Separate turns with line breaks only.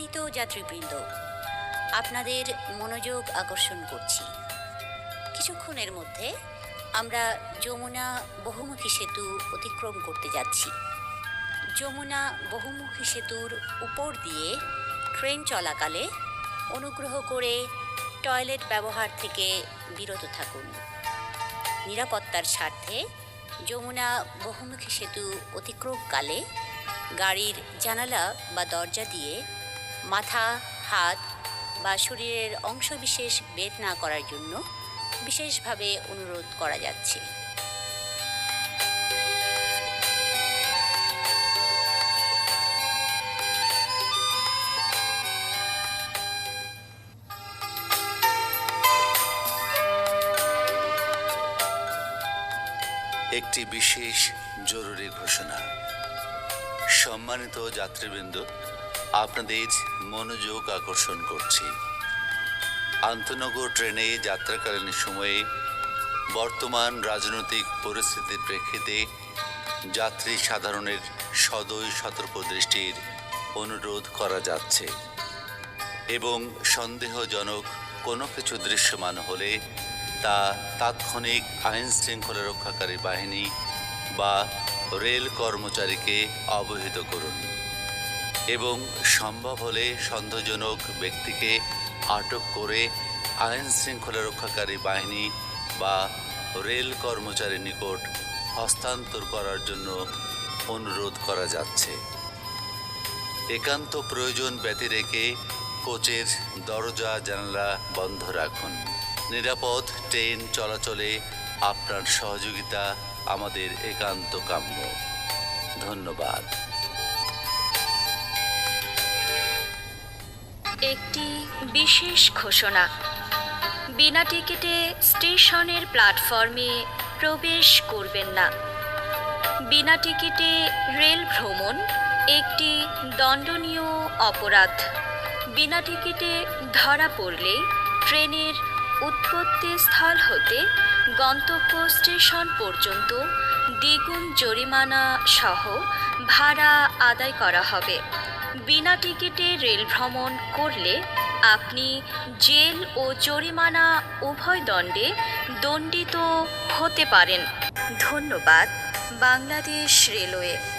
সম্মানিত যাত্রীবৃন্দ, আপনাদের মনোযোগ আকর্ষণ করছি। কিছুক্ষণের মধ্যে আমরা যমুনা বহুমুখী সেতু অতিক্রম করতে যাচ্ছি। যমুনা বহুমুখী সেতুর উপর দিয়ে ট্রেন চলাকালে অনুগ্রহ করে টয়লেট ব্যবহার থেকে বিরত থাকুন। নিরাপত্তার স্বার্থে যমুনা বহুমুখী সেতু অতিক্রমকালে গাড়ির জানালা বা দরজা দিয়ে মাথা, হাত বা শরীরের অংশবিশেষ বের না করার জন্য বিশেষভাবে অনুরোধ করা যাচ্ছে।
একটি বিশেষ জরুরি ঘোষণা। সম্মানিত যাত্রীবৃন্দ, আপনাদের মনোযোগ আকর্ষণ করছি। আন্তনগর ট্রেনে যাত্রাকালীন সময়ে বর্তমান রাজনৈতিক পরিস্থিতির প্রেক্ষিতে যাত্রী সাধারণের সদয় সতর্ক দৃষ্টির অনুরোধ করা যাচ্ছে এবং সন্দেহজনক কোনো কিছু দৃশ্যমান হলে তা তাৎক্ষণিক আইন শৃঙ্খলা রক্ষাকারী বাহিনী বা রেল কর্মচারীকে অবহিত করুন এবং সম্ভব হলে সন্দেহজনক ব্যক্তিকে আটক করে আইন শৃঙ্খলা রক্ষাকারী বাহিনী বা রেল কর্মচারীর নিকট হস্তান্তর করার জন্য অনুরোধ করা যাচ্ছে। একান্ত প্রয়োজন ব্যতি রেখে কোচের দরজা জানালা বন্ধ রাখুন। নিরাপদ ট্রেন চলাচলে আপনার সহযোগিতা আমাদের একান্ত কাম্য। ধন্যবাদ।
একটি বিশেষ ঘোষণা। বিনা টিকিটে স্টেশনের প্ল্যাটফর্মে প্রবেশ করবেন না। বিনা টিকিটে রেল ভ্রমণ একটি দণ্ডনীয় অপরাধ। বিনা টিকিটে ধরা পড়লে ট্রেনের উৎপত্তি স্থল হতে গন্তব্য স্টেশন পর্যন্ত দ্বিগুণ জরিমানা সহ ভাড়া আদায় করা হবে। বিনা টিকিটে রেল ভ্রমণ করলে আপনি জেল ও জরিমানা উভয় দণ্ডে দণ্ডিত হতে পারেন। ধন্যবাদ। বাংলাদেশ রেলওয়ে।